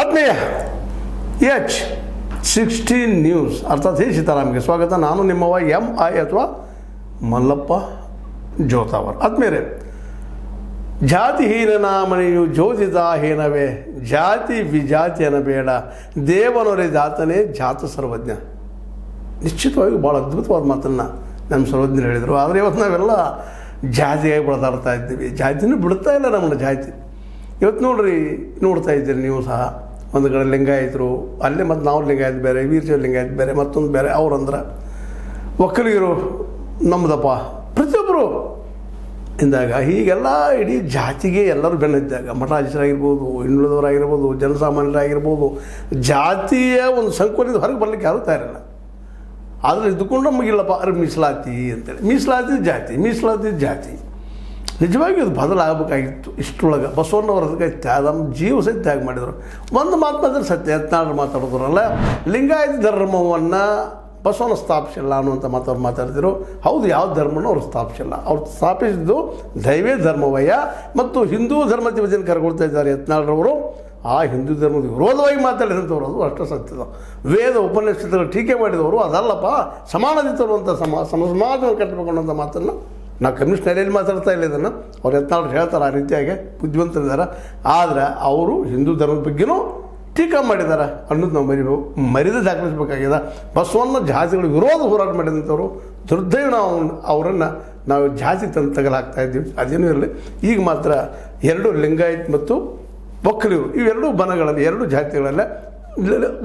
ಆತ್ಮೀಯ H16 news ಅರ್ಥಾತ್ ಸೀತಾರಾಮ್ಗೆ ಸ್ವಾಗತ. ನಾನು ನಿಮ್ಮವ MI ಅಥವಾ ಮಲ್ಲಪ್ಪ ಜೋತಾವರ್. ಆತ್ಮೀಯರೇ, ಜಾತಿಹೀನ ಮನೆಯು ಜೋತಿದಾಹೀನವೇ, ಜಾತಿ ವಿಜಾತಿಯನ ಬೇಡ, ದೇವನೊರೆ ಜಾತನೇ ಜಾತ ಸರ್ವಜ್ಞ. ನಿಶ್ಚಿತವಾಗಿ ಭಾಳ ಅದ್ಭುತವಾದ ಮಾತನ್ನು ನಮ್ಮ ಸರ್ವಜ್ಞರು ಹೇಳಿದರು. ಆದರೆ ಇವತ್ತು ನಾವೆಲ್ಲ ಜಾತಿಯಾಗಿ ಬಳದಾಡ್ತಾ ಇದ್ದೀವಿ. ಜಾತಿನೂ ಬಿಡ್ತಾ ಇಲ್ಲ ನಮ್ಮನ್ನು ಜಾತಿ. ಇವತ್ತು ನೋಡ್ತಾ ಇದ್ದೀರಿ ನೀವು ಸಹ. ಒಂದು ಕಡೆ ಲಿಂಗಾಯತರು, ಅಲ್ಲೇ ಮತ್ತು ನಾವು ಲಿಂಗಾಯತ ಬೇರೆ, ವೀರಶೈವ ಲಿಂಗಾಯತ ಬೇರೆ, ಮತ್ತೊಂದು ಬೇರೆ. ಅವ್ರಂದ್ರೆ ಒಕ್ಕಲಿಗರು ನಮ್ಮದಪ್ಪ, ಪ್ರತಿಯೊಬ್ಬರು ಇಂದಾಗ ಹೀಗೆಲ್ಲ ಇಡೀ ಜಾತಿಗೆ ಎಲ್ಲರೂ ಬೆನ್ನಿದ್ದಾಗ ಮಠಾಧೀಶರಾಗಿರ್ಬೋದು, ಹಿಂದುಳಿದವರಾಗಿರ್ಬೋದು, ಜನಸಾಮಾನ್ಯರಾಗಿರ್ಬೋದು, ಜಾತಿಯ ಒಂದು ಸಂಕೋಲೆಯಿಂದ ಹೊರಗೆ ಬರಲಿಕ್ಕೆ ಯಾರೂ ತಯಾರಿಲ್ಲ. ಆದರೆ ಇದ್ದುಕೊಂಡು ನಮಗಿಲ್ಲಪ್ಪ ಅರೆ ಮೀಸಲಾತಿ ಅಂತೇಳಿ. ಮೀಸಲಾತಿ ಜಾತಿ, ಮೀಸಲಾತಿ ಜಾತಿ. ನಿಜವಾಗಿ ಅದು ಬದಲಾಗಬೇಕಾಗಿತ್ತು. ಇಷ್ಟರೊಳಗೆ ಬಸವಣ್ಣವ್ರ ಅದಕ್ಕೆ ನಮ್ಮ ಜೀವ ಸಹಿತ ತ್ಯಾಗ ಮಾಡಿದರು. ಒಂದು ಮಾತು ಮಾತ್ರ ಸತ್ಯ, ಯತ್ನಾಳರು ಮಾತಾಡೋದ್ರಲ್ಲ, ಲಿಂಗಾಯತ ಧರ್ಮವನ್ನು ಬಸವಣ್ಣ ಸ್ಥಾಪಿಸಿಲ್ಲ ಅನ್ನುವಂಥ ಮಾತವ್ರು ಮಾತಾಡ್ತಿದ್ರು. ಹೌದು, ಯಾವ ಧರ್ಮನೂ ಅವ್ರು ಸ್ಥಾಪಿಸಿಲ್ಲ. ಅವ್ರು ಸ್ಥಾಪಿಸಿದ್ದು ದೈವೇ ಧರ್ಮವಯ್ಯ ಮತ್ತು ಹಿಂದೂ ಧರ್ಮದ ಬಗ್ಗೆ ಕರ್ಕೊಳ್ತಾ ಇದ್ದಾರೆ ಯತ್ನಾಳರವರು. ಆ ಹಿಂದೂ ಧರ್ಮದ ವಿರೋಧವಾಗಿ ಮಾತಾಡಿದಂಥವ್ರು, ಅದು ಅಷ್ಟು ಸತ್ಯದ. ವೇದ ಉಪನಿಷತ್ತುಗಳು ಟೀಕೆ ಮಾಡಿದವರು ಅದಲ್ಲಪ್ಪ, ಸಮಾನತೆ ತರುವಂಥ ಸಮಾಜವನ್ನು ಕಟ್ಟಬೇಕನ್ನೋಂಥ ಮಾತನ್ನು ನಾವು ಕಮ್ಯುನಿಸ್ಟ್ ನೆಲೆಯಲ್ಲಿ ಮಾತಾಡ್ತಾ ಇಲ್ಲ. ಇದನ್ನು ಅವ್ರು ಯತ್ನಾಳರು ಹೇಳ್ತಾರೆ, ಆ ರೀತಿಯಾಗಿ ಬುದ್ಧಿವಂತರಿದ್ದಾರೆ. ಆದರೆ ಅವರು ಹಿಂದೂ ಧರ್ಮದ ಬಗ್ಗೆನೂ ಟೀಕಾ ಮಾಡಿದ್ದಾರೆ ಅನ್ನೋದು ನಾವು ಮರಿದ ದಾಖಲಿಸಬೇಕಾಗಿದೆ. ಬಸವಣ್ಣ ಜಾತಿಗಳ ವಿರೋಧ ಹೋರಾಟ ಮಾಡಿದಂಥವ್ರು. ದುರ್ದೈವ ನಾವು ಅವರನ್ನು ನಾವು ಜಾತಿ ತಗಲಾಗ್ತಾ ಇದ್ದೀವಿ. ಅದೇನೂ ಇರಲಿ. ಈಗ ಮಾತ್ರ ಎರಡು ಲಿಂಗಾಯತ್ ಮತ್ತು ಒಕ್ಕಲಿಗರು, ಇವೆರಡೂ ಬಣಗಳಲ್ಲಿ, ಎರಡು ಜಾತಿಗಳಲ್ಲೇ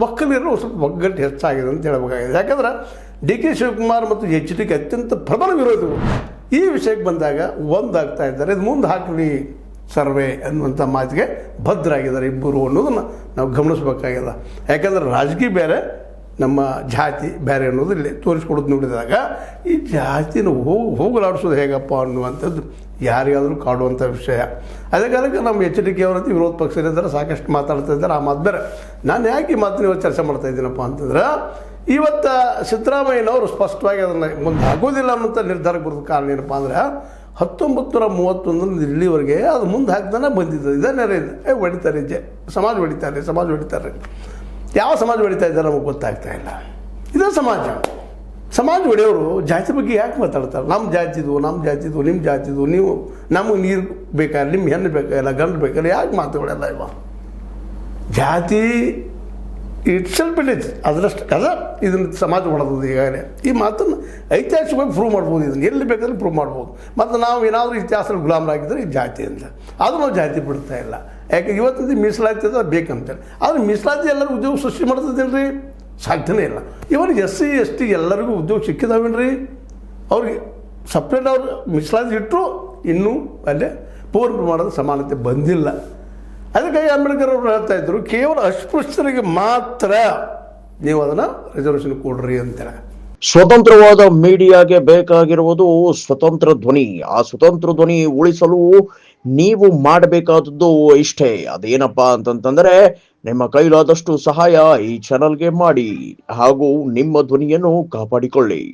ಒಕ್ಕಲಿಗರು ಸ್ವಲ್ಪ ಒಗ್ಗಟ್ಟು ಹೆಚ್ಚಾಗಿದೆ ಅಂತ ಹೇಳಬೇಕಾಗಿದೆ. ಯಾಕಂದ್ರೆ DK ಶಿವಕುಮಾರ್ ಮತ್ತು HDK ಅತ್ಯಂತ ಪ್ರಬಲ ವಿರೋಧಿಗಳು. ಈ ವಿಷಯಕ್ಕೆ ಬಂದಾಗ ಒಂದಾಗ್ತಾ ಇದ್ದಾರೆ. ಇದು ಮುಂದೆ ಹಾಕಲಿ ಸರ್ವೆ ಅನ್ನುವಂಥ ಮಾತಿಗೆ ಭದ್ರಾಗಿದ್ದಾರೆ ಇಬ್ಬರು ಅನ್ನೋದನ್ನು ನಾವು ಗಮನಿಸಬೇಕಾಗಿದೆ. ಯಾಕಂದರೆ ರಾಜಕೀಯ ಬೇರೆ, ನಮ್ಮ ಜಾತಿ ಬೇರೆ ಅನ್ನೋದು ಇಲ್ಲಿ ತೋರಿಸ್ಕೊಡೋದು ನೋಡಿದಾಗ ಈ ಜಾತಿನ ಹೋಗಲಾಡಿಸೋದು ಹೇಗಪ್ಪ ಅನ್ನುವಂಥದ್ದು ಯಾರಿಗಾದರೂ ಕಾಡುವಂಥ ವಿಷಯ. ಅದೇ ಕಾರಣಕ್ಕೆ ನಮ್ಮ HDK ಅವರಂತ ವಿರೋಧ ಪಕ್ಷದಲ್ಲಿದ್ದಾರೆ, ಸಾಕಷ್ಟು ಮಾತಾಡ್ತಾ ಇದ್ದಾರೆ. ಆ ಮಾತು ಬೇರೆ. ನಾನು ಯಾಕೆ ಈ ಮಾತನ್ನ ಇವತ್ತು ಚರ್ಚೆ ಮಾಡ್ತಾ ಇದ್ದೀನಪ್ಪ ಅಂತಂದ್ರೆ, ಇವತ್ತು ಸಿದ್ದರಾಮಯ್ಯನವರು ಸ್ಪಷ್ಟವಾಗಿ ಅದನ್ನು ಮುಂದೆ ಆಗೋದಿಲ್ಲ ಅನ್ನೋಂಥ ನಿರ್ಧಾರಕ್ಕೆ ಬರೋದು ಕಾರಣ ಏನಪ್ಪ ಅಂದರೆ, 1931 ಇಲ್ಲಿವರೆಗೆ ಅದು ಮುಂದೆ ಹಾಕ್ತಾನೆ ಬಂದಿದ್ದು. ಇದನ್ನೇ ಹೊಡಿತಾರೆ, ಸಮಾಜ ಹೊಡಿತಾರೆ. ಯಾವ ಸಮಾಜ ಹೊಡಿತಾ ಇದ್ದಾರೆ ನಮಗೆ ಗೊತ್ತಾಗ್ತಾ ಇಲ್ಲ. ಇದೇ ಸಮಾಜ ಹೊಡೆಯವರು ಜಾತಿ ಬಗ್ಗೆ ಯಾಕೆ ಮಾತಾಡ್ತಾರೆ? ನಮ್ಮ ಜಾತಿದು, ನಿಮ್ಮ ಜಾತಿದು, ನೀವು ನಮಗೆ ನೀರು ಬೇಕಾಗಿಲ್ಲ, ನಿಮ್ಮ ಹೆಣ್ಣು ಬೇಕಾಗಿಲ್ಲ, ಗಂಡು ಬೇಕಾಗಿಲ್ಲ, ಯಾಕೆ ಮಾತುಗಳೆಲ್ಲ ಇವ? ಜಾತಿ ಇಟ್ಸೆಲ್ಫ್ ಇಟ್ ಅದರಷ್ಟು ಕದ ಇದನ್ನು ಸಮಾಜ ಹೊಡೆದು ಈಗಾಗಲೇ. ಈ ಮಾತನ್ನು ಐತಿಹಾಸಿಕವಾಗಿ ಪ್ರೂವ್ ಮಾಡ್ಬೋದು. ಇದನ್ನು ಎಲ್ಲಿ ಬೇಕಾದ್ರೆ ಪ್ರೂವ್ ಮಾಡ್ಬೋದು. ಮತ್ತು ನಾವು ಏನಾದರೂ ಇತಿಹಾಸದಲ್ಲಿ ಗುಲಾಮರಾಗಿದ್ದರೆ ಈ ಜಾತಿ ಅಂತ, ಅದು ನಾವು ಜಾತಿ ಬಿಡ್ತಾ ಇಲ್ಲ. ಯಾಕೆ ಇವತ್ತಿಂದ ಮೀಸಲಾತಿ ಅದು ಬೇಕಂತೇಳಿ. ಆದರೆ ಮೀಸಲಾತಿ ಎಲ್ಲರೂ ಉದ್ಯೋಗ ಸೃಷ್ಟಿ ಮಾಡ್ತದಿಲ್ಲ, ಸಾಧ್ಯನೇ ಇಲ್ಲ. ಇವರಿಗೆ SC ST ಎಲ್ಲರಿಗೂ ಉದ್ಯೋಗ ಸಿಕ್ಕಿದಾವೇನ್ರಿ? ಅವ್ರಿಗೆ ಸಪ್ರೇಟ್ ಅವ್ರು ಮೀಸಲಾತಿ ಇಟ್ಟರು ಇನ್ನೂ ಅಲ್ಲೇ ಪೂರ್ಣ ಪ್ರಮಾಣದ ಸಮಾನತೆ ಬಂದಿಲ್ಲ. ಅದಕ್ಕಾಗಿ ಅಂಬೇಡ್ಕರ್ ಅವರು ಹೇಳ್ತಾ ಇದ್ರು, ಕೇವಲ ಅಸ್ಪೃಶ್ಯರಿಗೆ ಮಾತ್ರ ನೀವು ಅದನ್ನು ರಿಸರ್ವೇಷನ್ ಕೊಡ್ರಿ ಅಂತೇಳಿ. ಸ್ವತಂತ್ರವಾದ ಮೀಡಿಯಾಗೆ ಬೇಕಾಗಿರುವುದು ಸ್ವತಂತ್ರ ಧ್ವನಿ. ಆ ಸ್ವತಂತ್ರ ಧ್ವನಿ ಉಳಿಸಲು ನೀವು ಮಾಡಬೇಕಾದದ್ದು ಇಷ್ಟೇ. ಅದೇನಪ್ಪಾ ಅಂತಂದ್ರೆ, ನಿಮ್ಮ ಕೈಲಾದಷ್ಟು ಸಹಾಯ ಈ ಚಾನಲ್ಗೆ ಮಾಡಿ ಹಾಗೂ ನಿಮ್ಮ ಧ್ವನಿಯನ್ನು ಕಾಪಾಡಿಕೊಳ್ಳಿ.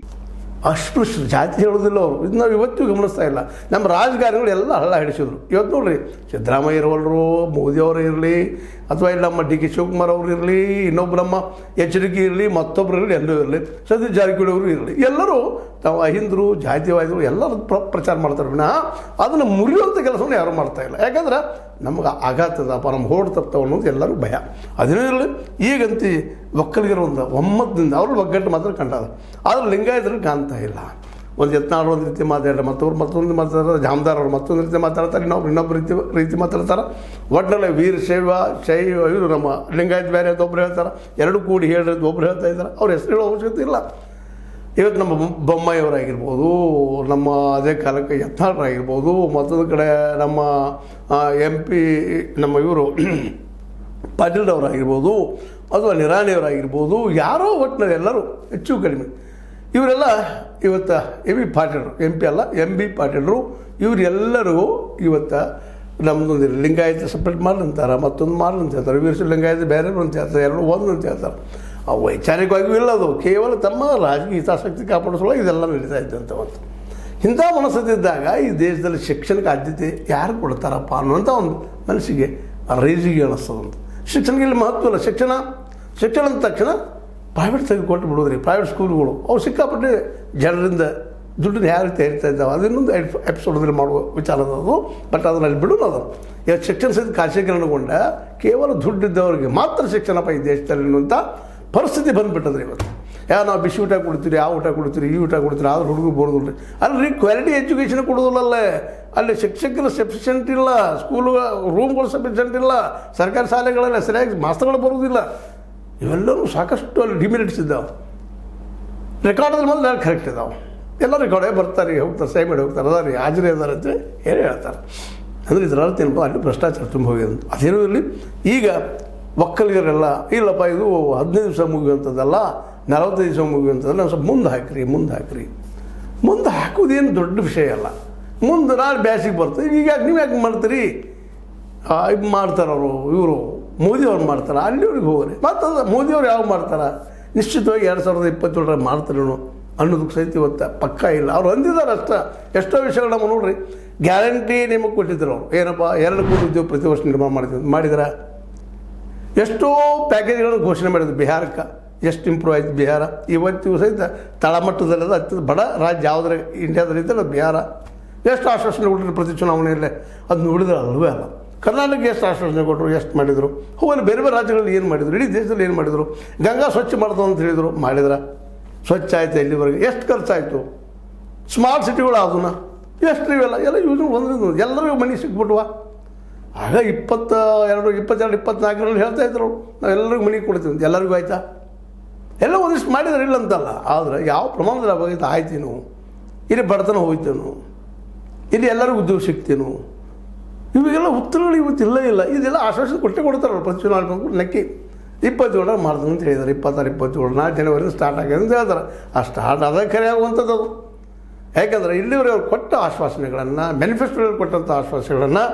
ಅಸ್ಪೃಶ್ಯ ಜಾತಿ ಹೇಳೋದಿಲ್ಲ ಅವರು. ಇದು ನಾವು ಇವತ್ತು ಗಮನಿಸ್ತಾ ಇಲ್ಲ. ನಮ್ಮ ರಾಜಕಾರಣಿಗಳು ಎಲ್ಲ ಹಳ್ಳ ಹಿಡಿಸಿದ್ರು. ಇವತ್ತು ನೋಡ್ರಿ, ಸಿದ್ದರಾಮಯ್ಯ ಇರೋರು, ಮೋದಿ ಅವರು ಇರಲಿ, ಅಥವಾ ಇಲ್ಲಿ ನಮ್ಮ DK ಶಿವಕುಮಾರ್ ಅವರು ಇರಲಿ, ಇನ್ನೊಬ್ಬರು ನಮ್ಮ HDK ಇರಲಿ, ಮತ್ತೊಬ್ಬರು ಇರಲಿ, ಎಲ್ಲರೂ ಇರಲಿ, ಸತೀಶ್ ಜಾರಕಿಹೊಳಿ ಅವರು ಇರಲಿ, ಎಲ್ಲರೂ ತಾವು ಅಹಿಂದರು, ಜಾತಿವಾದಿಗಳು ಎಲ್ಲರೂ ಪ್ರಚಾರ ಮಾಡ್ತಾರೆ ವಿನಃ ಅದನ್ನು ಮುರಿಯುವಂಥ ಕೆಲಸವನ್ನು ಯಾರೂ ಮಾಡ್ತಾ ಇಲ್ಲ. ಯಾಕಂದ್ರೆ ನಮ್ಗೆ ಆಘಾತದಪ್ಪ, ನಮ್ಮ ಹೋಡ್ ತಪ್ತಾವ ಅನ್ನೋದು ಎಲ್ಲರೂ ಭಯ. ಅದೇನೂ ಇರಲಿ. ಈಗಂತೂ ಒಕ್ಕಲಿಗರ ಒಂದು ಒಮ್ಮತದಿಂದ ಅವರು ಒಗ್ಗಟ್ಟು ಮಾತ್ರ ಕಂಡದ. ಆದರೆ ಲಿಂಗಾಯತರಿಗೆ ಕಾಣ್ತಾ ಇಲ್ಲ. ಒಂದು ಯತ್ನಾಳರು ಒಂದು ರೀತಿ ಮಾತಾಡ್ತಾರೆ, ಮತ್ತೊಂದು ಮಾತಾಡ್ತಾರೆ, ಜಾಮದಾರ್ ಅವರು ಮತ್ತೊಂದು ರೀತಿ ಮಾತಾಡ್ತಾರೆ, ಇನ್ನೊಬ್ಬರು ರೀತಿ ಮಾತಾಡ್ತಾರೆ. ಒಟ್ಟಿನಲ್ಲಿ ವೀರಶೈವ ಇವರು ನಮ್ಮ ಲಿಂಗಾಯತ ಬೇರೆ ಅಂತ ಒಬ್ಬರು ಹೇಳ್ತಾರೆ, ಎರಡು ಕೂಡಿ ಹೇಳ್ರಿ ಅಂತ ಒಬ್ಬರು ಹೇಳ್ತಾ ಇದ್ದಾರೆ. ಅವ್ರ ಹೆಸರು ಹೇಳೋ ಅವಶ್ಯಕತೆ ಇಲ್ಲ. ಇವತ್ತು ನಮ್ಮ ಬೊಮ್ಮಾಯಿಯವರಾಗಿರ್ಬೋದು, ನಮ್ಮ ಅದೇ ಕಾಲಕ್ಕೆ ಯತ್ನಾಳರಾಗಿರ್ಬೋದು, ಮತ್ತೊಂದು ಕಡೆ ನಮ್ಮ MP ನಮ್ಮ ಇವರು ಪಾಟೀಲ್ರವರಾಗಿರ್ಬೋದು, ಅಥವಾ ನಿರಾಣಿಯವರಾಗಿರ್ಬೋದು, ಯಾರೋ ಒಟ್ಟಿನಲ್ಲಿ ಎಲ್ಲರೂ ಹೆಚ್ಚು ಕಡಿಮೆ ಇವರೆಲ್ಲ ಇವತ್ತು MB ಪಾಟೀಲರು, MP ಅಲ್ಲ MB ಪಾಟೀಲರು, ಇವರೆಲ್ಲರಿಗೂ ಇವತ್ತು ನಮ್ಮದೊಂದು ಲಿಂಗಾಯತ ಸಪ್ರೇಟ್ ಮಾಡಲಿ ಅಂತಾರೆ, ಮತ್ತೊಂದು ಮಾಡಲಿ ಅಂತ ಹೇಳ್ತಾರೆ, ವೀರಶೈವ ಲಿಂಗಾಯತ ಬೇರೆ ಅಂತ ಹೇಳ್ತಾರೆ, ಎರಡು ಒಂದು ಅಂತ ಹೇಳ್ತಾರೆ. ಅವು ವೈಚಾರಿಕವಾಗಿಯೂ ಇಲ್ಲ, ಅದು ಕೇವಲ ತಮ್ಮ ರಾಜಕೀಯ ಹಿತಾಸಕ್ತಿ ಕಾಪಾಡಿಸೋಕೆ ಇದೆಲ್ಲ ನಡೀತಾ ಇದ್ದಂಥ ಒಂದು. ಇಂಥ ಮನಸ್ಸತ್ತಿದ್ದಾಗ ಈ ದೇಶದಲ್ಲಿ ಶಿಕ್ಷಣಕ್ಕೆ ಆದ್ಯತೆ ಯಾರು ಕೊಡ್ತಾರಪ್ಪ ಅನ್ನುವಂಥ ಒಂದು ಮನಸ್ಸಿಗೆ ರೇಜಿಗೆ ಅನ್ನಿಸ್ತದಂತ. ಶಿಕ್ಷಣಕ್ಕೆ ಇಲ್ಲಿ ಮಹತ್ವ ಇಲ್ಲ. ಶಿಕ್ಷಣ ಅಂದ ತಕ್ಷಣ ಪ್ರೈವೇಟ್ ತೆಗೆದುಕೊಟ್ಟು ಬಿಡೋದ್ರಿ. ಪ್ರೈವೇಟ್ ಸ್ಕೂಲ್ಗಳು ಅವ್ರು ಸಿಕ್ಕಾಪಟ್ಟೆ ಜನರಿಂದ ದುಡ್ಡನ್ನ ಯಾವ ರೀತಿ ಹೇಳ್ತಾ ಇದ್ದಾವೆ ಅದನ್ನೊಂದು ಎಪಿಸೋಡಲ್ಲಿ ಮಾಡುವ ವಿಚಾರ ಅದು. ಬಟ್ ಅದನ್ನು ಅಲ್ಲಿ ಬಿಡೋಣ. ಅದು ಈಗ ಶಿಕ್ಷಣ ಸಹಿತ ಖಾಸಗೀಕರಣಗೊಂಡ ಕೇವಲ ದುಡ್ಡಿದ್ದವರಿಗೆ ಮಾತ್ರ ಶಿಕ್ಷಣಪ್ಪ ಈ ದೇಶದಲ್ಲಿ ಅನ್ನುವಂಥ ಪರಿಸ್ಥಿತಿ ಬಂದುಬಿಟ್ಟದ್ರಿ ಇವತ್ತು. ನಾವು ಬಿಸಿ ಊಟ ಕೊಡ್ತೀರಿ, ಆ ಊಟ ಕೊಡ್ತೀರಿ, ಈ ಊಟ ಕೊಡ್ತೀರಿ, ಆದ್ರೆ ಹುಡುಗರು ಬೋರ್ದಿಲ್ಲ. ಅಲ್ರಿ ಕ್ವಾಲಿಟಿ ಎಜುಕೇಷನ್ ಕೊಡೋದಿಲ್ಲಲ್ಲೇ. ಅಲ್ಲಿ ಶಿಕ್ಷಕರು ಸಫಿಷಿಯೆಂಟ್ ಇಲ್ಲ, ಸ್ಕೂಲು ರೂಮ್ಗಳು ಸಫಿಷಿಯೆಂಟ್ ಇಲ್ಲ, ಸರ್ಕಾರಿ ಶಾಲೆಗಳಲ್ಲಿ ಸರಿಯಾಗಿ ಮಾಸ್ತರ್ಗಳು ಬರೋದಿಲ್ಲ. ಇವೆಲ್ಲವೂ ಸಾಕಷ್ಟು ಅಲ್ಲಿ ಡಿಮೆರಿಟ್ಸ್ ಇದ್ದಾವೆ. ರೆಕಾರ್ಡಲ್ಲಿ ಮೊದಲು ಯಾರು ಕರೆಕ್ಟ್ ಇದ್ದಾವೆ, ಎಲ್ಲ ರೆಕಾರ್ಡೇ ಬರ್ತಾರೆ, ಹೋಗ್ತಾರೆ, ಸೈ ಮಾಡಿ ಹೋಗ್ತಾರೆ, ಅದಾರಿ ಹಾಜರಿ ಅದಾರ ಅಂತ ಹೇಳಿ ಹೇಳ್ತಾರೆ. ಅಂದರೆ ಇದರ ಅರ್ಥ ಏನಪ್ಪ, ಅಲ್ಲಿ ಭ್ರಷ್ಟಾಚಾರ ತುಂಬ ಹೋಗಿದೆ ಅಂತ. ಅದೇನೂ ಇರಲಿ. ಈಗ ಒಕ್ಕಲಿಗರೆಲ್ಲ ಇಲ್ಲಪ್ಪ ಇದು 15 ದಿವಸ ಮುಗಿಯುವಂಥದ್ದಲ್ಲ, 45 ದಿವಸ ಮುಗಿಯುವಂಥದ್ದಲ್ಲ, ನಾವು ಸ್ವಲ್ಪ ಮುಂದೆ ಹಾಕ್ರಿ. ಮುಂದೆ ಹಾಕೋದೇನು ದೊಡ್ಡ ವಿಷಯ ಅಲ್ಲ. ಮುಂದೆ ನಾಳೆ ಬ್ಯಾಸಿಗೆ ಬರ್ತದೆ. ಈಗ ನೀವು ಯಾಕೆ ಮಾಡ್ತೀರಿ? ಇದು ಮಾಡ್ತಾರವರು, ಇವರು ಮೋದಿಯವ್ರು ಮಾಡ್ತಾರೆ, ಅಲ್ಲಿವ್ರಿಗೆ ಹೋಗ್ರಿ. ಮತ್ತು ಅದು ಮೋದಿಯವ್ರು ಯಾವಾಗ ಮಾಡ್ತಾರೆ? ನಿಶ್ಚಿತವಾಗಿ 2027 ಮಾಡ್ತಾರೇನೋ ಅನ್ನೋದಕ್ಕೆ ಸಹಿತ ಇವತ್ತು ಪಕ್ಕ ಇಲ್ಲ. ಅವ್ರು ಅಂದಿದ್ದಾರೆ ಅಷ್ಟ. ಎಷ್ಟೋ ವಿಷಯಗಳು ನಮ್ಮ ನೋಡ್ರಿ, ಗ್ಯಾರಂಟಿ ನಿಮಗೆ ಕೊಟ್ಟಿದ್ರು ಅವರು. ಏನಪ್ಪ 2 ಕೋಟಿ ಉದ್ಯೋಗ ಪ್ರತಿ ವರ್ಷ ನಿರ್ಮಾಣ ಮಾಡಿದ್ರೆ ಎಷ್ಟೋ ಪ್ಯಾಕೇಜ್ಗಳನ್ನು ಘೋಷಣೆ ಮಾಡಿದ್ರು. ಬಿಹಾರಕ್ಕೆ ಎಷ್ಟು ಇಂಪ್ರೂವ್ ಆಯ್ತು ಬಿಹಾರ. ಇವತ್ತು ಸಹಿತ ತಳಮಟ್ಟದಲ್ಲದ ಅತ್ಯಂತ ಬಡ ರಾಜ್ಯ ಯಾವುದ್ರ ಇಂಡಿಯಾದಲ್ಲಿ ಇದ್ದಲ್ಲ ಬಿಹಾರ. ಎಷ್ಟು ಆಶ್ವಾಸನೆ ಕೊಟ್ಟರು ಪ್ರತಿ ಚುನಾವಣೆಯಲ್ಲೇ, ಅದು ನೋಡಿದ್ರೆ ಅಲ್ವೇ ಅಲ್ಲ. ಕರ್ನಾಟಕಕ್ಕೆ ಎಷ್ಟು ಆಶ್ವಾಸನೆ ಕೊಟ್ಟರು, ಎಷ್ಟು ಮಾಡಿದರು? ಹೋಗಲಿ ಬೇರೆ ಬೇರೆ ರಾಜ್ಯಗಳಲ್ಲಿ ಏನು ಮಾಡಿದರು, ಇಡೀ ದೇಶದಲ್ಲಿ ಏನು ಮಾಡಿದರು? ಗಂಗಾ ಸ್ವಚ್ಛ ಮಾಡ್ತಾವೆ ಅಂತ ಹೇಳಿದರು, ಮಾಡಿದ್ರೆ ಸ್ವಚ್ಛ ಆಯಿತು ಎಲ್ಲಿವರೆಗೆ? ಎಷ್ಟು ಖರ್ಚಾಯಿತು? ಸ್ಮಾರ್ಟ್ ಸಿಟಿಗಳು ಅದನ್ನ ಎಷ್ಟು ಇವೆಲ್ಲ ಎಲ್ಲ ಯೂಸ್ ಬಂದ್ರಿಂದ ಎಲ್ಲರಿಗೂ ಮನೆ ಸಿಕ್ಬಿಟ್ವಾ? ಆಗ 22, 24ರಲ್ಲಿ ಹೇಳ್ತಾ ಇದ್ರು ನಾವೆಲ್ಲರಿಗೂ ಮನೆ ಕೊಡ್ತೀವಿ ಅಂತ. ಎಲ್ಲರಿಗೂ ಆಯಿತಾ? ಎಲ್ಲ ಒಂದಿಷ್ಟು ಮಾಡಿದ್ರೆ ಇಲ್ಲ ಅಂತಲ್ಲ, ಆದರೆ ಯಾವ ಪ್ರಮಾಣದಲ್ಲಿ ಆಗೋಯ್ತು ಆಯ್ತೀನು? ಇಲ್ಲಿ ಬಡತನ ಹೋಯ್ತೇನು? ಇಲ್ಲಿ ಎಲ್ಲರಿಗೂ ಉದ್ಯೋಗ ಸಿಗ್ತೇನು? ಇವಾಗೆಲ್ಲ ಉತ್ತರಗಳು ಇವತ್ತು ಇಲ್ಲ. ಇದೆಲ್ಲ ಆಶ್ವಾಸನೆ ಕೊಡ್ತಾರಲ್ಲ ಪ್ರತಿ ಚುನಾವಣೆ ನಕ್ಕಿ. 27 ಮಾಡ್ತೀನಿ ಅಂತ ಹೇಳಿದ್ದಾರೆ. 26, 27 4 ಜನವರಿ ಸ್ಟಾರ್ಟ್ ಆಗಿದೆ ಅಂತ ಹೇಳ್ತಾರೆ. ಆ ಸ್ಟಾರ್ಟ್ ಆದಾಗ ಕರೆ ಆಗುವಂಥದ್ದು ಅದು. ಯಾಕಂದರೆ ಇಲ್ಲಿವರೆಗೆ ಅವ್ರು ಕೊಟ್ಟ ಆಶ್ವಾಸನೆಗಳನ್ನು, ಮ್ಯಾನಿಫೆಸ್ಟೋದಲ್ಲಿ ಕೊಟ್ಟಂಥ ಆಶ್ವಾಸನೆಗಳನ್ನು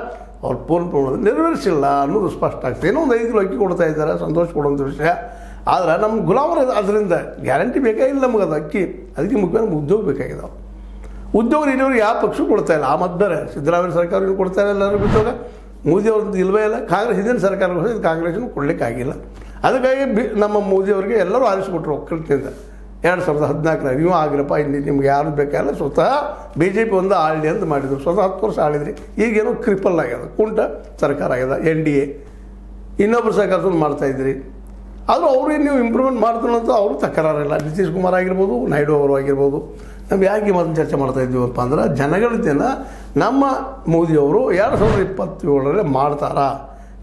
ಅವ್ರು ಪೂರ್ಣ ಪ್ರಮಾಣದಲ್ಲಿ ನೆರವೇರಿಸಿಲ್ಲ ಅನ್ನೋದು ಸ್ಪಷ್ಟ ಆಗ್ತದೆ. ಏನೋ ಒಂದು 5 ಕಿಲೋ ಅಕ್ಕಿ ಕೊಡ್ತಾ ಇದ್ದಾರೆ, ಸಂತೋಷ ಕೊಡುವಂಥ ವಿಷಯ. ಆದರೆ ನಮ್ಮ ಗುಲಾಮರು ಅದರಿಂದ ಗ್ಯಾರಂಟಿ ಬೇಕಾಗಿಲ್ಲ ನಮಗೆ. ಅದು ಅಕ್ಕಿ ಅದಕ್ಕೆ ಮುಖ್ಯ ನಮ್ಗೆ ಉದ್ಯೋಗ ಬೇಕಾಗಿದ್ದಾವೆ. ಉದ್ಯೋಗ ಇನ್ನೂರಿಗೆ ಯಾವ ಪಕ್ಷ ಕೊಡ್ತಾ ಇಲ್ಲ. ಆ ಮತ್ತೆ ಬೇರೆ ಸಿದ್ದರಾಮಯ್ಯ ಸರ್ಕಾರ ಕೊಡ್ತಾ ಇಲ್ಲ ಎಲ್ಲರಿಗೂ ಉದ್ಯೋಗ. ಮೋದಿಯವ್ರದ್ದು ಇಲ್ಲವೇ ಇಲ್ಲ. ಹಿಂದಿನ ಸರ್ಕಾರಗಳು ಕಾಂಗ್ರೆಸ್ನು ಕೊಡಲಿಕ್ಕಾಗಿಲ್ಲ. ಅದಕ್ಕಾಗಿ ನಮ್ಮ ಮೋದಿಯವರಿಗೆ ಎಲ್ಲರೂ ಆರಿಸಿಕೊಟ್ರು ಒಕ್ಕಲಿನಿಂದ 2014 ನೀವು ಆಗಿರಪ್ಪ, ಇಲ್ಲಿ ನಿಮ್ಗೆ ಯಾರು ಬೇಕಾಗಿಲ್ಲ, ಸ್ವತಃ BJP ಒಂದು ಆಳಲಿ ಅಂತ ಮಾಡಿದರು. ಸ್ವತಃ 10 ವರ್ಷ ಆಳಿದ್ರಿ. ಈಗೇನೋ ಕ್ರಿಪಲ್ ಆಗ್ಯದ, ಕುಂಟ ಸರ್ಕಾರ ಆಗ್ಯದ. NDA ಇನ್ನೊಬ್ಬರು ಸರ್ಕಾರದಲ್ಲಿ ಮಾಡ್ತಾಯಿದ್ರಿ. ಆದರೂ ಅವ್ರಿಗೆ ನೀವು ಇಂಪ್ರೂವ್ಮೆಂಟ್ ಮಾಡ್ತಾನಂತ ಅವರು ತಕರಾರಿಲ್ಲ. ನಿತೀಶ್ ಕುಮಾರ್ ಆಗಿರ್ಬೋದು, ನಾಯ್ಡು ಅವರು ಆಗಿರ್ಬೋದು. ನಾವು ಯಾಕೆ ಮೊದಲು ಚರ್ಚೆ ಮಾಡ್ತಾಯಿದ್ದೀವಪ್ಪ ಅಂದ್ರೆ, ಜನಗಳನ್ನ ನಮ್ಮ ಮೋದಿಯವರು 2027ರಲ್ಲಿ ಮಾಡ್ತಾರಾ,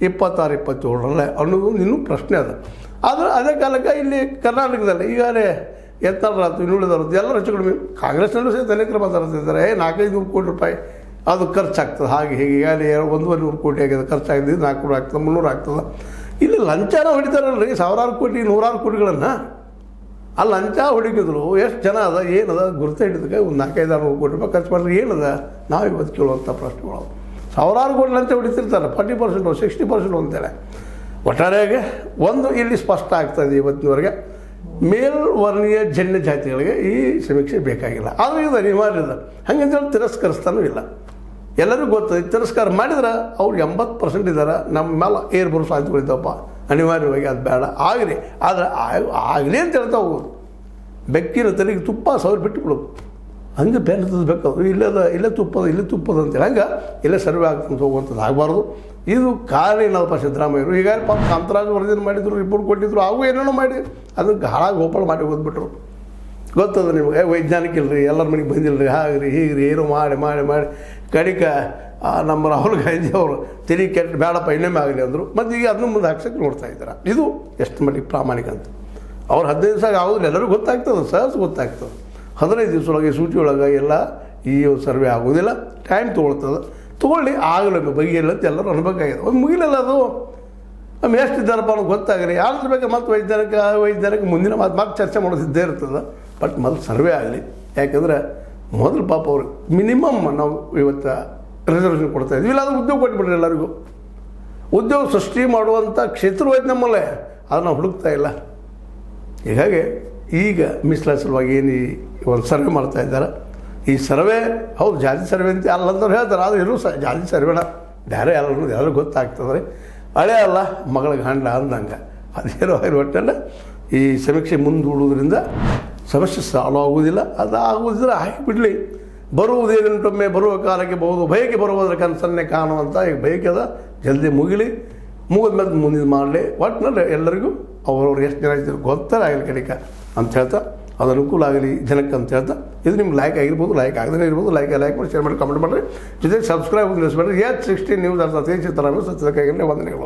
26, 27ರಲ್ಲಿ ಅನ್ನೋದು ಇನ್ನೂ ಪ್ರಶ್ನೆ ಅದ. ಆದರೆ ಅದೇ ಕಾಲಕ್ಕೆ ಇಲ್ಲಿ ಕರ್ನಾಟಕದಲ್ಲಿ ಈಗಾಗಲೇ ಎತ್ತರಾತು, ಇನ್ನುಳಿದವ್ರದ್ದು ಎಲ್ಲರೂ ಹೆಚ್ಚು ಕಡಿಮೆ ಕಾಂಗ್ರೆಸ್ನಲ್ಲೂ ಸಹಿತ ಅನೇಕರು ಮಾತಾಡ್ತಿದ್ದಾರೆ. 400-500 ಕೋಟಿ ರೂಪಾಯಿ ಅದು ಖರ್ಚಾಗ್ತದೆ. ಹಾಗೆ ಹೀಗೆ ಈಗಾಗಲೇ 100-100 ಕೋಟಿ ಆಗಿದೆ ಖರ್ಚಾಗಿದೆ. 400 ಆಗ್ತದೆ, 300 ಆಗ್ತದೆ. ಇಲ್ಲಿ ಲಂಚನ ಹೊಡಿತಾರಲ್ರಿ, 1000 ಕೋಟಿ 100 ಕೋಟಿಗಳನ್ನು. ಆ ಲಂಚ ಹೊಡಿಕಿದ್ರು ಎಷ್ಟು ಜನ ಅದ, ಏನದ ಗುರುತ ಹಿಡಿದಕ್ಕೆ ಒಂದು 400-500 ಕೋಟಿ ರೂಪಾಯಿ ಖರ್ಚು ಮಾಡಿದ್ರೆ ಏನದ? ನಾವು ಇವತ್ತು ಕೇಳುವಂಥ ಪ್ರಶ್ನೆಗಳು. 1000 ಕೋಟಿ ಲಂಚ ಹೊಡಿತಿರ್ತಾರೆ, 40% 60% ಅಂತೇಳಿ. ಒಟ್ಟಾರೆಯಾಗಿ ಒಂದು ಇಲ್ಲಿ ಸ್ಪಷ್ಟ ಆಗ್ತದೆ ಇವತ್ತಿನವರೆಗೆ, ಮೇಲ್ವರ್ಣೀಯ ಜನ್ಯ ಜಾತಿಗಳಿಗೆ ಈ ಸಮೀಕ್ಷೆ ಬೇಕಾಗಿಲ್ಲ. ಆದರೆ ಇದು ಅನಿವಾರ್ಯದ. ಹಾಗಂತೇಳಿ ತಿರಸ್ಕರಿಸ್ತಾನೂ ಇಲ್ಲ. ಎಲ್ಲರಿಗೂ ಗೊತ್ತದ, ತಿರಸ್ಕಾರ ಮಾಡಿದ್ರೆ ಅವ್ರು 80% ಇದ್ದಾರೆ. ನಮ್ಮ ಮೇಲೆ ಏರ್ ಬರೋ ಸಾಧ್ಯತೆಗಳಿದ್ದಪ್ಪ. ಅನಿವಾರ್ಯವಾಗಿ ಅದು ಬೇಡ ಆಗಲಿ. ಆದರೆ ಆಗಲಿ ಅಂತ ಹೇಳ್ತಾ ಹೋಗೋದು. ಬೆಕ್ಕಿನ ತಲೆಗೆ ತುಪ್ಪ 1000 ಬಿಟ್ಟು ಬಿಡೋದು. ಹಂಗೆ ಬೇರೆ ಬೇಕಾದ್ರು ಇಲ್ಲೇ ತುಪ್ಪದ ಅಂತೇಳಿ ಹಂಗೆ ಇಲ್ಲೇ ಸರ್ವೆ ಆಗ್ತಂತ ಹೋಗುವಂಥದ್ದು ಆಗಬಾರ್ದು. ಇದು ಕಾರಣ ಏನಪ್ಪ, ಸಿದ್ದರಾಮಯ್ಯರು ಈಗ ಪಾಪ ಕಾಂತರಾಜ್ ವರದಿನ ಮಾಡಿದ್ರು, ರಿಪೋರ್ಟ್ ಕೊಟ್ಟಿದ್ರು, ಅವು ಏನೇನೋ ಮಾಡಿ ಅದಕ್ಕೆ ಹಾಳಾಗಿ ಗೋಪಾಳ ಮಾಡಿ ಓದ್ಬಿಟ್ರು. ಗೊತ್ತದ ನಿಮಗೆ, ವೈಜ್ಞಾನಿಕ ಇಲ್ಲರಿ, ಎಲ್ಲರ ಮನೆಗೆ ಬಂದಿಲ್ಲರಿ, ಹಾಗ್ರಿ ಹೀಗ್ರಿ ಏನೋ ಮಾಡಿ ಕಡಿಕ ನಮ್ಮ ರಾಹುಲ್ ಗಾಂಧಿ ಅವರು ತಿಳಿ ಕೆಟ್ಟು ಬೇಡಪ್ಪ ಇನ್ನೊಮ್ಮೆ ಆಗಲಿ ಅಂದರು. ಮತ್ತು ಈಗ ಅದನ್ನು ಮುಂದೆ ಹಾಕ್ಸಕ್ಕೆ ನೋಡ್ತಾ ಇದ್ದಾರೆ. ಇದು ಎಷ್ಟು ಮಟ್ಟಿಗೆ ಪ್ರಾಮಾಣಿಕ ಅಂತ. ಅವ್ರು 15 ದಿವಸ ಆಗೋದಿಲ್ಲ, ಎಲ್ಲರಿಗೂ ಗೊತ್ತಾಗ್ತದೆ, ಸಹಜ ಗೊತ್ತಾಗ್ತದೆ. 15 ದಿವಸದೊಳಗೆ ಸೂಚಿ ಒಳಗೆ ಎಲ್ಲ ಈ ಸರ್ವೆ ಆಗೋದಿಲ್ಲ, ಟೈಮ್ ತೊಗೊಳ್ಳಿ ಆಗಲೊಮ್ಮೆ ಬಗೆಯಿಲ್ಲ ಅಂತ ಎಲ್ಲರೂ ಅನ್ಬೇಕಾಗಿದೆ. ಒಂದು ಮುಗಿಲಿಲ್ಲ ಅದು. ನಮ್ಮ ಎಷ್ಟಿದ್ದಾರಪ್ಪ ಅನ್ನೋದು ಗೊತ್ತಾಗಲಿ. ಯಾರು ಬೇಕು ಮತ್ತು ವೈಜ್ಞಾನಿಕ ಮುಂದಿನ ಮಾತು ಚರ್ಚೆ ಮಾಡೋದಿದ್ದೇ ಇರ್ತದೆ. ಬಟ್ ಮೊದಲು ಸರ್ವೆ ಆಗಲಿ. ಯಾಕೆಂದರೆ ಮೊದಲು ಪಾಪ ಅವ್ರಿಗೆ ಮಿನಿಮಮ್ ನಾವು ಇವತ್ತು ರಿಸರ್ವೇಷನ್ ಕೊಡ್ತಾಯಿದ್ವಿ. ಇಲ್ಲಾಂದ್ರೆ ಉದ್ಯೋಗ ಕೊಟ್ಬಿಟ್ರಿ ಎಲ್ಲರಿಗೂ. ಉದ್ಯೋಗ ಸೃಷ್ಟಿ ಮಾಡುವಂಥ ಕ್ಷೇತ್ರ ಹೋಯ್ತು ನಮ್ಮಲ್ಲೇ, ಅದನ್ನು ಹುಡುಕ್ತಾ ಇಲ್ಲ. ಹೀಗಾಗಿ ಈಗ ಮೀಸಲಾತಿ ಸಲುವಾಗಿ ಏನು ಒಂದು ಸರ್ವೆ ಮಾಡ್ತಾಯಿದ್ದಾರೆ. ಈ ಸರ್ವೆ ಹೌದು ಜಾತಿ ಸರ್ವೆ ಅಂತ ಅಲ್ಲಂತವ್ರು ಹೇಳ್ತಾರೆ. ಆದರೆ ಇರೋ ಜಾತಿ ಸರ್ವೆನ ಬೇರೆ ಎಲ್ಲರಿಗೂ ಗೊತ್ತಾಗ್ತದೆ ರೀ. ಹಳೆ ಅಲ್ಲ ಮಗಳ ಗಂಡ ಅಂದಂಗೆ ಅದೇನೋ ಆಗಿರೋ ಒಟ್ಟಲ್ಲಿ ಈ ಸಮೀಕ್ಷೆ ಮುಂದೂಡುವುದರಿಂದ ಸಮಸ್ಯೆ ಸಾಲ್ವ್ ಆಗುವುದಿಲ್ಲ. ಅದು ಆಗುವುದಿದ್ರೆ ಹಾಕಿಬಿಡಲಿ. ಬರುವುದೇನೆಂಟೊಮ್ಮೆ ಬರುವ ಕಾಲಕ್ಕೆ ಬಹುದು ಬಯಕೆ ಬರುವುದರ ಕನಸನ್ನೇ ಕಾಣುವಂಥ ಈಗ ಬಯಕೆ ಅದ ಜಲ್ದಿ ಮುಗಿಲಿ. ಮುಗಿದ ಮೇಲೆ ಮುಂದಿನ ಮಾಡಲಿ. ಒಟ್ಟಿನಲ್ಲಿ ಎಲ್ಲರಿಗೂ ಅವ್ರವ್ರು ಎಷ್ಟು ಜನ ಇದ್ರು ಗೊತ್ತೇ ಆಗಲಿ ಕಡಿಕ ಅಂತ ಹೇಳ್ತಾ ಅದು ಅನುಕೂಲ ಆಗಲಿ ಜನಕ್ಕೆ ಅಂತ ಹೇಳ್ತಾ ಇದು ನಿಮ್ಗೆ ಲೈಕ್ ಆಗಿರ್ಬೋದು, ಲೈಕ್ ಆಗದೇ ಇರ್ಬೋದು. ಲೈಕ್ ಮಾಡಿ, ಶೇರ್ ಮಾಡಿ, ಕಮೆಂಟ್ ಮಾಡಿರಿ. ಜೊತೆಗೆ ಸಬ್ಸ್ಕ್ರೈಬ್ ನಿಲ್ಲಿಸ್ಬೇಡ್ರಿ. H16 ನ್ಯೂಸ್ ಅರ್ಥ ಸತ್ಯದ ಕೈಗಂಡೆ ವಂದನೆಗಳು.